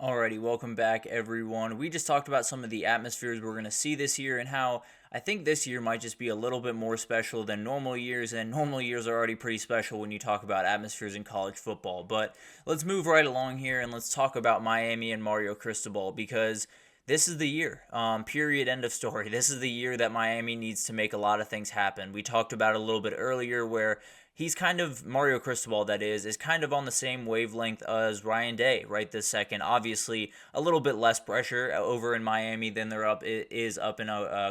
Alrighty, welcome back, everyone. We just talked about some of the atmospheres we're going to see this year and how I think this year might just be a little bit more special than normal years, and normal years are already pretty special when you talk about atmospheres in college football. But let's move right along here and let's talk about Miami and Mario Cristobal because this is the year. Period. End of story. This is the year that Miami needs to make a lot of things happen. We talked about it a little bit earlier where he's kind of Mario Cristobal, that is kind of on the same wavelength as Ryan Day right this second. Obviously, a little bit less pressure over in Miami than there is up in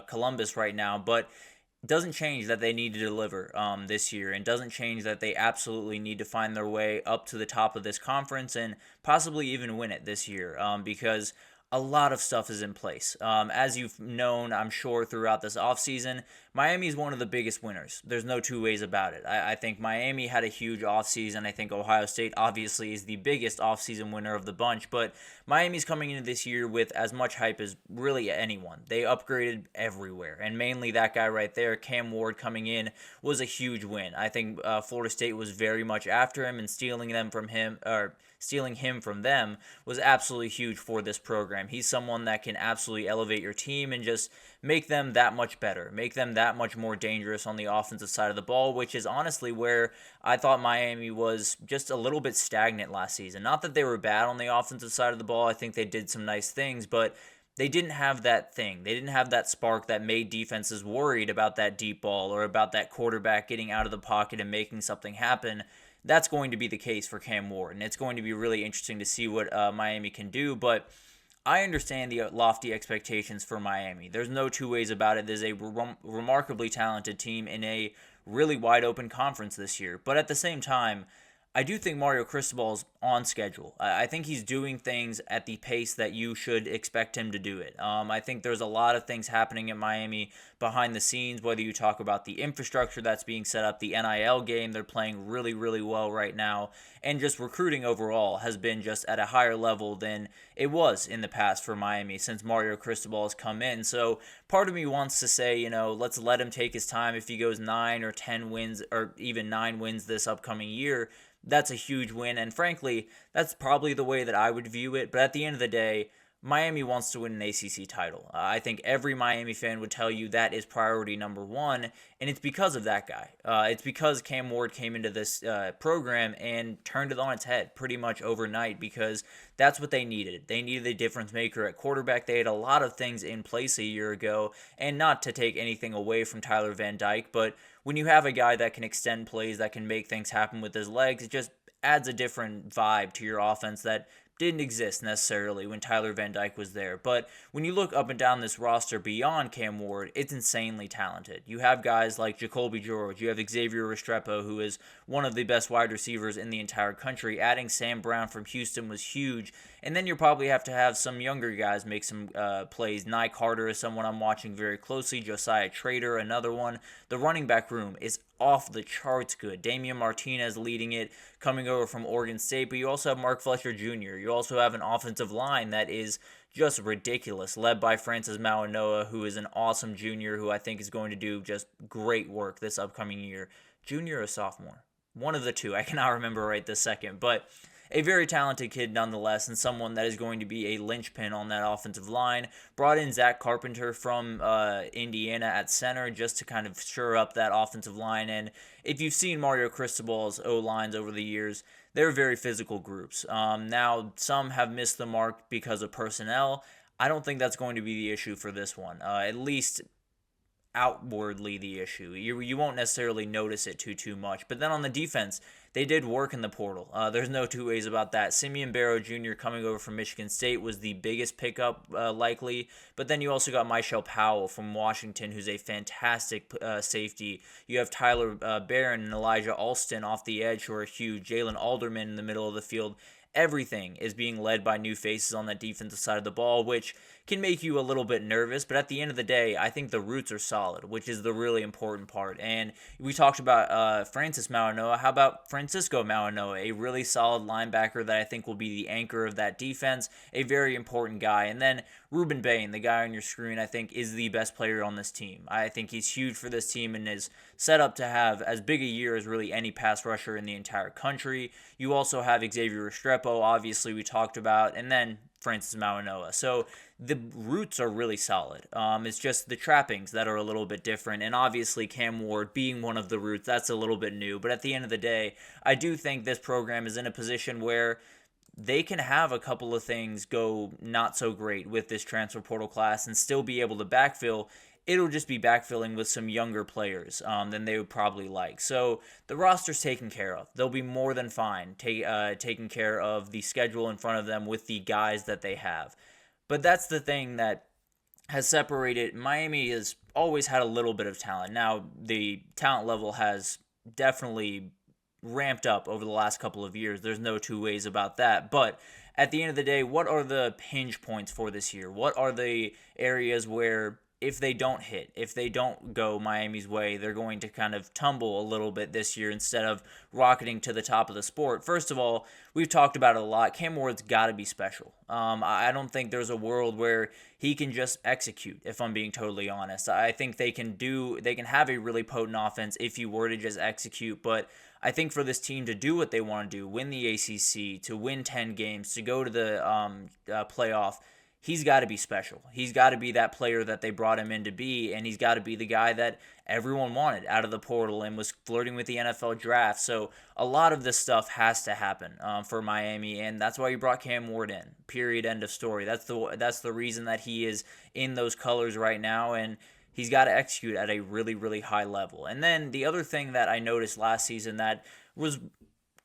Columbus right now, but doesn't change that they need to deliver this year, and doesn't change that they absolutely need to find their way up to the top of this conference and possibly even win it this year because a lot of stuff is in place. As you've known, I'm sure, throughout this offseason, Miami is one of the biggest winners. There's no two ways about it. I think Miami had a huge offseason. I think Ohio State obviously is the biggest offseason winner of the bunch, but Miami's coming into this year with as much hype as really anyone. They upgraded everywhere, and mainly that guy right there, Cam Ward, coming in was a huge win. I think Florida State was very much after him, and stealing him from them was absolutely huge for this program. He's someone that can absolutely elevate your team and just make them that much better, make them that much more dangerous on the offensive side of the ball, which is honestly where I thought Miami was just a little bit stagnant last season. Not that they were bad on the offensive side of the ball. I think they did some nice things, but they didn't have that thing. They didn't have that spark that made defenses worried about that deep ball or about that quarterback getting out of the pocket and making something happen. That's going to be the case for Cam Ward, and it's going to be really interesting to see what Miami can do, but I understand the lofty expectations for Miami. There's no two ways about it. There's a remarkably talented team in a really wide open conference this year, but at the same time, I do think Mario Cristobal's on schedule. I think he's doing things at the pace that you should expect him to do it. I think there's a lot of things happening at Miami behind the scenes, whether you talk about the infrastructure that's being set up, the NIL game, they're playing really, really well right now, and just recruiting overall has been just at a higher level than it was in the past for Miami since Mario Cristobal has come in. So part of me wants to say, let's let him take his time. If he goes 9 or 10 wins or even 9 wins this upcoming year, that's a huge win, and frankly, that's probably the way that I would view it. But at the end of the day, Miami wants to win an ACC title. I think every Miami fan would tell you that is priority number one, and it's because of that guy. It's because Cam Ward came into this program and turned it on its head pretty much overnight, because that's what they needed. They needed a difference maker at quarterback. They had a lot of things in place a year ago, and not to take anything away from Tyler Van Dyke, but when you have a guy that can extend plays, that can make things happen with his legs, it just adds a different vibe to your offense that didn't exist necessarily when Tyler Van Dyke was there. But when you look up and down this roster beyond Cam Ward, it's insanely talented. You have guys like Jacoby George. You have Xavier Restrepo, who is one of the best wide receivers in the entire country. Adding Sam Brown from Houston was huge. And then you probably have to have some younger guys make some plays. Nye Carter is someone I'm watching very closely. Josiah Trader, another one. The running back room is off the charts good. Damian Martinez leading it, coming over from Oregon State. But you also have Mark Fletcher Jr. You also have an offensive line that is just ridiculous, led by Francis Mauanoa, who is an awesome junior who I think is going to do just great work this upcoming year. Junior or sophomore? One of the two. I cannot remember right this second. But a very talented kid nonetheless, and someone that is going to be a linchpin on that offensive line. Brought in Zach Carpenter from Indiana at center just to kind of shore up that offensive line. And if you've seen Mario Cristobal's O-lines over the years, they're very physical groups. Now, some have missed the mark because of personnel. I don't think that's going to be the issue for this one, at least outwardly the issue. You won't necessarily notice it too much. But then on the defense, they did work in the portal. There's no two ways about that. Simeon Barrow Jr. coming over from Michigan State was the biggest pickup likely. But then you also got Michelle Powell from Washington, who's a fantastic safety. You have Tyler Barron and Elijah Alston off the edge, who are huge. Jalen Alderman in the middle of the field. Everything is being led by new faces on that defensive side of the ball, which can make you a little bit nervous. But at the end of the day, I think the roots are solid, which is the really important part. And we talked about Francis Mauanoa. How about Francisco Mauanoa, a really solid linebacker that I think will be the anchor of that defense, a very important guy. And then Ruben Bain, the guy on your screen, I think is the best player on this team. I think he's huge for this team and is set up to have as big a year as really any pass rusher in the entire country. You also have Xavier Restrepo, obviously we talked about, and then Francis Mauanoa. So the roots are really solid. It's just the trappings that are a little bit different. And obviously Cam Ward being one of the roots, that's a little bit new. But at the end of the day, I do think this program is in a position where they can have a couple of things go not so great with this transfer portal class and still be able to backfill. It'll just be backfilling with some younger players than they would probably like. So the roster's taken care of. They'll be more than fine taking care of the schedule in front of them with the guys that they have. But that's the thing that has separated. Miami has always had a little bit of talent. Now, the talent level has definitely ramped up over the last couple of years. There's no two ways about that. But at the end of the day, what are the hinge points for this year? What are the areas where if they don't hit, if they don't go Miami's way, they're going to kind of tumble a little bit this year instead of rocketing to the top of the sport? First of all, we've talked about it a lot. Cam Ward's got to be special. I don't think there's a world where he can just execute, if I'm being totally honest. I think they can have a really potent offense if you were to just execute, but I think for this team to do what they want to do, win the ACC, to win 10 games, to go to the playoff, he's got to be special. He's got to be that player that they brought him in to be, and he's got to be the guy that everyone wanted out of the portal and was flirting with the NFL draft. So a lot of this stuff has to happen for Miami, and that's why you brought Cam Ward in. Period. End of story. That's the reason that he is in those colors right now, and he's got to execute at a really, really high level. And then the other thing that I noticed last season that was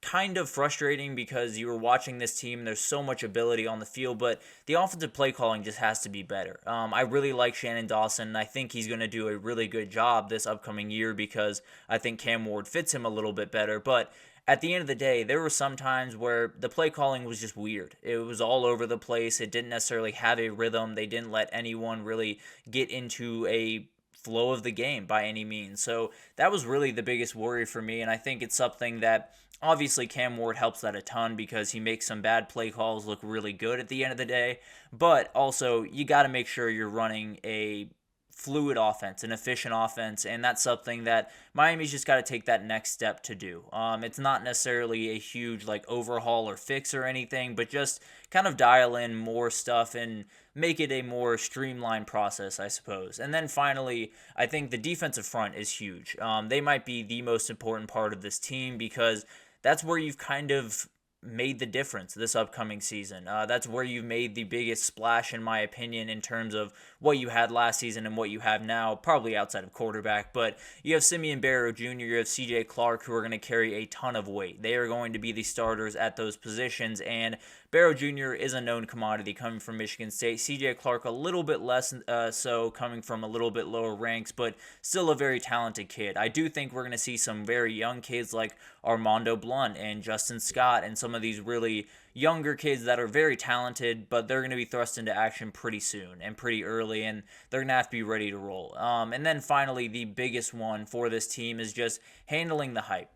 kind of frustrating because you were watching this team, there's so much ability on the field, but the offensive play calling just has to be better. I really like Shannon Dawson, and I think he's going to do a really good job this upcoming year because I think Cam Ward fits him a little bit better. But at the end of the day, there were some times where the play calling was just weird. It was all over the place. It didn't necessarily have a rhythm. They didn't let anyone really get into a flow of the game by any means. So that was really the biggest worry for me, and I think it's something that obviously Cam Ward helps that a ton because he makes some bad play calls look really good at the end of the day, but also you got to make sure you're running a fluid offense, an efficient offense, and that's something that Miami's just got to take that next step to do. It's not necessarily a huge overhaul or fix or anything, but just kind of dial in more stuff and make it a more streamlined process, I suppose. And then finally, I think the defensive front is huge. They might be the most important part of this team because that's where you've kind of made the difference this upcoming season. That's where you've made the biggest splash, in my opinion, in terms of what you had last season and what you have now, probably outside of quarterback. But you have Simeon Barrow Jr., you have CJ Clark, who are going to carry a ton of weight. They are going to be the starters at those positions, and Barrow Jr. is a known commodity coming from Michigan State. CJ Clark a little bit less so, coming from a little bit lower ranks, but still a very talented kid. I do think we're going to see some very young kids like Armando Blunt and Justin Scott and some of these really younger kids that are very talented, but they're going to be thrust into action pretty soon and pretty early, and they're going to have to be ready to roll. And then finally, the biggest one for this team is just handling the hype.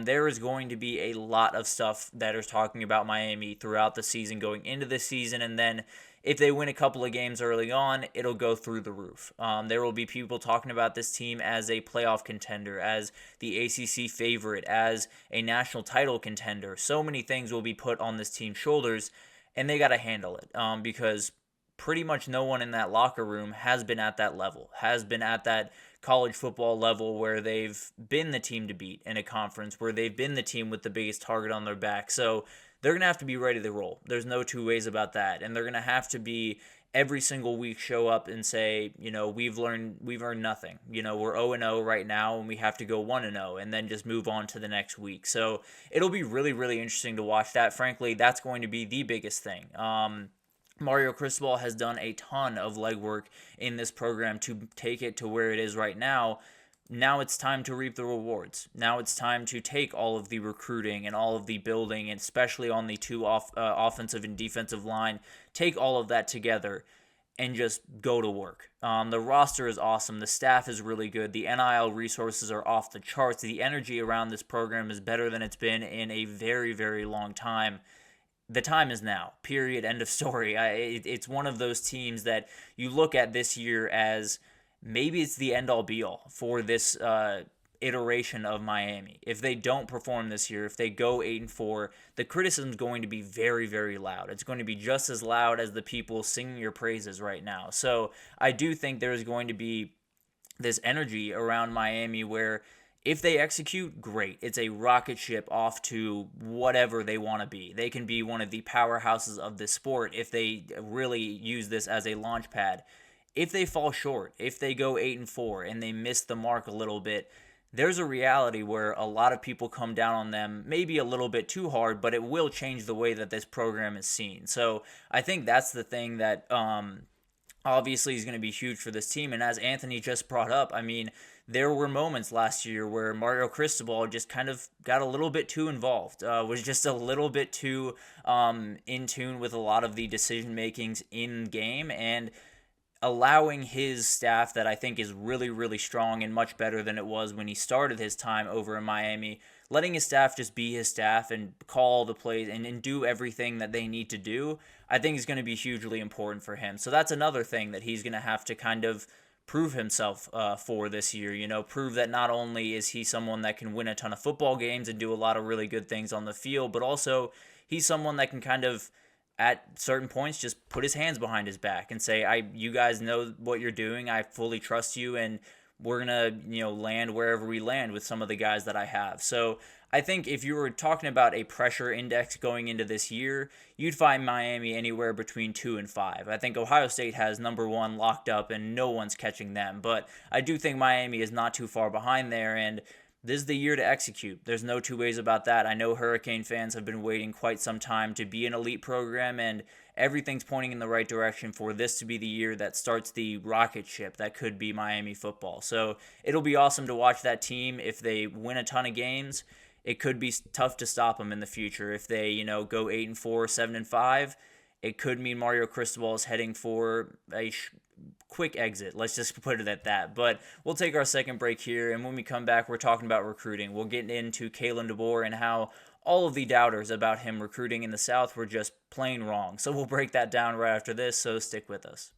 There is going to be a lot of stuff that is talking about Miami throughout the season, going into the season, and then if they win a couple of games early on, it'll go through the roof. There will be people talking about this team as a playoff contender, as the ACC favorite, as a national title contender. So many things will be put on this team's shoulders, and they got to handle it because pretty much no one in that locker room has been at that level, has been at that college football level where they've been the team to beat in a conference, where they've been the team with the biggest target on their back. So they're going to have to be ready to roll. There's no two ways about that. And they're going to have to be every single week show up and say, we've earned nothing. We're 0-0 right now and we have to go 1-0 and then just move on to the next week. So it'll be really, really interesting to watch that. Frankly, that's going to be the biggest thing. Mario Cristobal has done a ton of legwork in this program to take it to where it is right now. Now it's time to reap the rewards. Now it's time to take all of the recruiting and all of the building, and especially on the two offensive and defensive line, take all of that together and just go to work. The roster is awesome. The staff is really good. The NIL resources are off the charts. The energy around this program is better than it's been in a very, very long time. The time is now, period, end of story. It's one of those teams that you look at this year as maybe it's the end-all be-all for this iteration of Miami. If they don't perform this year, if they go 8-4, the criticism is going to be very, very loud. It's going to be just as loud as the people singing your praises right now. So I do think there is going to be this energy around Miami where if they execute, great. It's a rocket ship off to whatever they want to be. They can be one of the powerhouses of this sport if they really use this as a launch pad. If they fall short, if they go 8-4 and they miss the mark a little bit, there's a reality where a lot of people come down on them, maybe a little bit too hard, but it will change the way that this program is seen. So I think that's the thing that obviously is going to be huge for this team. And as Anthony just brought up, I mean, there were moments last year where Mario Cristobal just kind of got a little bit too involved, was just a little bit too in tune with a lot of the decision makings in game, and allowing his staff, that I think is really, really strong and much better than it was when he started his time over in Miami, letting his staff just be his staff and call the plays and do everything that they need to do, I think is going to be hugely important for him. So that's another thing that he's going to have to kind of prove himself for this year, prove that not only is he someone that can win a ton of football games and do a lot of really good things on the field, but also he's someone that can kind of at certain points just put his hands behind his back and say, you guys know what you're doing. I fully trust you, and we're going to, land wherever we land with some of the guys that I have. So I think if you were talking about a pressure index going into this year, you'd find Miami anywhere between 2 and 5. I think Ohio State has number 1 locked up and no one's catching them, but I do think Miami is not too far behind there, and this is the year to execute. There's no two ways about that. I know Hurricane fans have been waiting quite some time to be an elite program, and everything's pointing in the right direction for this to be the year that starts the rocket ship that could be Miami football. So it'll be awesome to watch that team. If they win a ton of games, it could be tough to stop them in the future. If they, go 8-4, 7-5, it could mean Mario Cristobal is heading for a quick exit. Let's just put it at that. But we'll take our second break here, and when we come back, we're talking about recruiting. We'll get into Kalen DeBoer and how all of the doubters about him recruiting in the South were just plain wrong. So we'll break that down right after this, so stick with us.